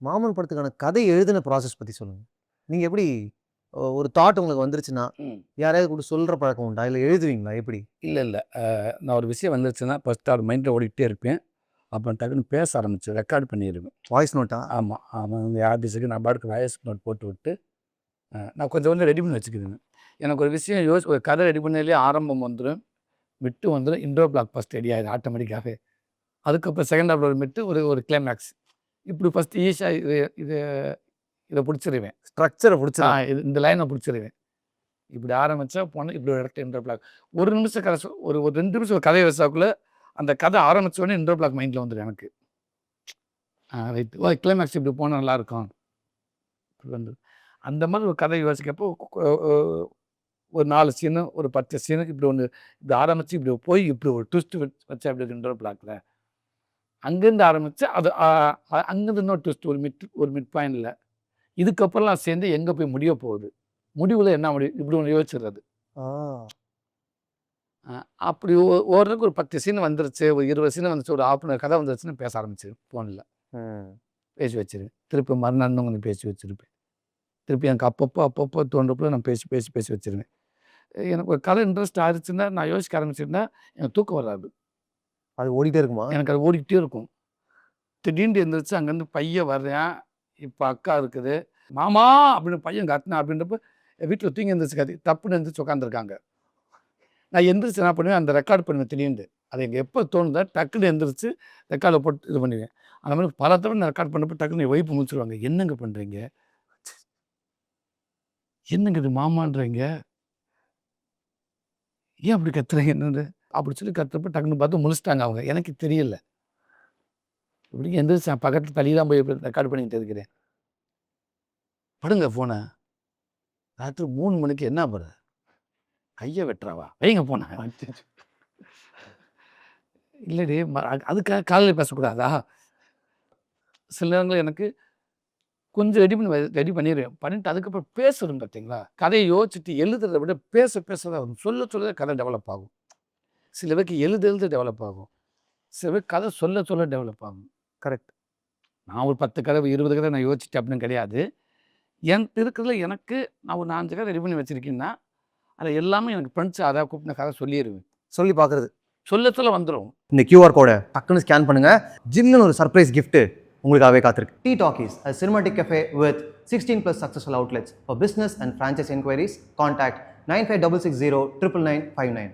மாமன் படத்துக்கான கதை எழுதின ப்ராசஸ் பத்தி சொல்லுங்க. நீங்க எப்படி ஒரு தாட் உங்களுக்கு வந்துருச்சுன்னா, ம். யாரையாவது கூப்பிட்டு சொல்ற பழக்கம் உண்டா? இல்ல எழுதுவீங்களா? எப்படி? இல்ல. நான் ஒரு விஷயம் வந்துருச்சுன்னா, ஃபர்ஸ்ட்டு அது மைண்ட்ல ஓடிக்கிட்டே இருப்பேன். அப்புறம் டக்குன்னு பேச ஆரம்பிச்சு ரெக்கார்ட் பண்ணிருவேன். Voice NOTA? ஆமா. அவன் வந்து ஆர்டிஸ்ட்டுக்கு நான் பாட்டுக்கு வாய்ஸ் நோட் போட்டு விட்டு, நான் கொஞ்சம் கொஞ்சம் ரெடி பண்ணி வச்சுக்குவேங்க. எனக்கு ஒரு விஷயம் ஒரு கதை ரெடி பண்ணதிலேயே ஆரம்பம் வந்துரும், மிட்டு வந்துரும், இன்ட்ரோ பிளாக் ஃபர்ஸ்ட் ரெடி ஆயிடும் ஆட்டோமேட்டிக்காவே. அதுக்கப்புறம் செகண்ட் ஹாஃப்ல ஒரு மிட்டு, ஒரு கிளைமேக்ஸ். இப்படி ஃபர்ஸ்ட்டு ஈஸியா இது இத புடிச்சிருவேன். ஸ்ட்ரக்சர புடிச்சிரும். இந்த லைன புடிச்சிருவேன். இப்படி ஆரம்பிச்சா போனா இப்படி ஒரு இடத்துல இன்டர் பிளாக். 1 நிமிஷம் கதை ஒரு 2 நிமிஷம் ஒரு கதைய வச்சாக்குள்ள, அந்த கதை ஆரம்பிச்ச உடனே இன்டர் பிளாக் மைண்ட்ல வந்துரும் எனக்கு. ரைட். கிளைமேக்ஸ் இப்படி போனா நல்லாயிருக்கும். இப்படி வந்து அந்த மாதிரி ஒரு கதை யோசிக்கிறப்போ ஒரு 4 சீனு, ஒரு 10 சீனு இப்படி ஒண்ணு இப்படி ஆரம்பிச்சு இப்படி போய் இப்படி ஒரு ட்விஸ்ட் வச்சா எப்படி இருக்கு இன்டர் பிளாக்ல. அங்கேருந்து ஆரம்பிச்சு அது அங்கேருந்து இன்னொரு ட்விஸ்ட் ஒரு மிட் பாயிண்ட்ல. இதுக்கப்புறம்லாம் சேர்ந்து எங்க போய் முடிய போகுது? முடிவுல என்ன முடியும்? இப்படி ஒண்ணு யோசிச்சுறது. ஆ. அப்படி ஓரளவுக்கு ஒரு 10 சீன் வந்துருச்சு, ஒரு 20 சீன் வந்துருச்சு, ஒரு 1/2 கதை வந்துருச்சுன்னு பேச ஆரம்பிச்சிருவேன் ஃபோன்ல. ம். பேசி வச்சிருவேன். திருப்பி மறுநாள் இன்னும் கொஞ்சம் பேசி வச்சிருப்பேன். திருப்பி எனக்கு அப்பப்போ தோன்றப்போ நான் பேசி வச்சிருவேன். எனக்கு ஒரு கதை இன்ட்ரெஸ்ட் ஆயிருச்சுன்னா, நான் யோசிக்க ஆரம்பிச்சிருந்தா, எனக்கு தூக்கம் வராது. அது ஓடிட்டே இருக்குமா? எனக்கு அது ஓடிக்கிட்டே இருக்கும். திடீர்னு எந்திரிச்சு அங்கேருந்து பையன் வர்றான். இப்ப அக்கா இருக்குது. மாமா அப்படின்னு பையன் கத்துனான் அப்படின்றப்ப, வீட்ல தூங்கி எந்திரிச்சு டப்புன்னு எந்திரிச்சு உட்காந்துருக்காங்க. நான் எந்திரிச்சு என்ன பண்ணுவேன், அந்த ரெக்கார்ட் பண்ணுவேன் திடீர்னு. அது எனக்கு எப்போ தோணுதோ டக்குன்னு எந்திரிச்சு ரெக்கார்டில் போட்டு இது பண்ணுவேன். அந்த மாதிரி பல தடவை நான் ரெக்கார்ட் பண்ணப்போ டக்குன்னு என் ஒய்ஃப் முடிச்சிருவாங்க. என்னங்க பண்ணுறீங்க? என்னங்க இது மாமான்றீங்க? ஏன் அப்படி கத்துறீங்க என்னது? அப்படி சொல்லி கத்துறப்ப டக்குன்னு பார்த்து முழிச்சிட்டாங்க அவங்க. எனக்கு தெரியல. இப்படி எந்திரிச்சு பக்கத்துல தள்ளி தான் போய் ரெக்கார்ட் பண்ணிட்டு இருக்கிறேன். படுங்க ஃபோன. ராத்திரி 3 மணிக்கு என்ன பண்ற? கைய வெட்டுறாவா? வைங்க ஃபோன. இல்லடி அதுக்காக காலையில பேசக்கூடாதா? சில நேரங்கள்ல எனக்கு கொஞ்சம் ரெடி பண்ணிருவேன். பண்ணிட்டு அதுக்கப்புறம் பேசணும் பார்த்தீங்களா? கதைய யோசிச்சுட்டு எழுதுறத விட பேச தான் வரும். சொல்ல கதை டெவலப் ஆகும். சில பேருக்கு எழுத டெவலப் ஆகும். சில பேருக்கு கதை சொல்ல டெவலப் ஆகும். கரெக்ட். நான் ஒரு 10 கதை, 20 கதை நான் யோசிச்சுட்டேன் அப்படின்னு கிடையாது. இருக்கிறதுல எனக்கு நான் ஒரு 4 கதை ரெடி பண்ணி வச்சிருக்கேன்னா, அதில எல்லாமே எனக்கு ஃப்ரெண்ட்ஸ் அத கூப்பிட்டு நான் கதை சொல்லிருவேன். சொல்லி பார்க்குறது. சொல்ல வந்துரும். இந்த QR கோட டக்குன்னு ஸ்கேன் பண்ணுங்க. ஜில்லுன்னு ஒரு சர்ப்ரைஸ் கிஃப்ட் உங்களுக்காகவே காத்திருக்கு. Tea Talkies, a cinematic cafe with 16+ successful outlets. For business and franchise inquiries, contact 9566099959.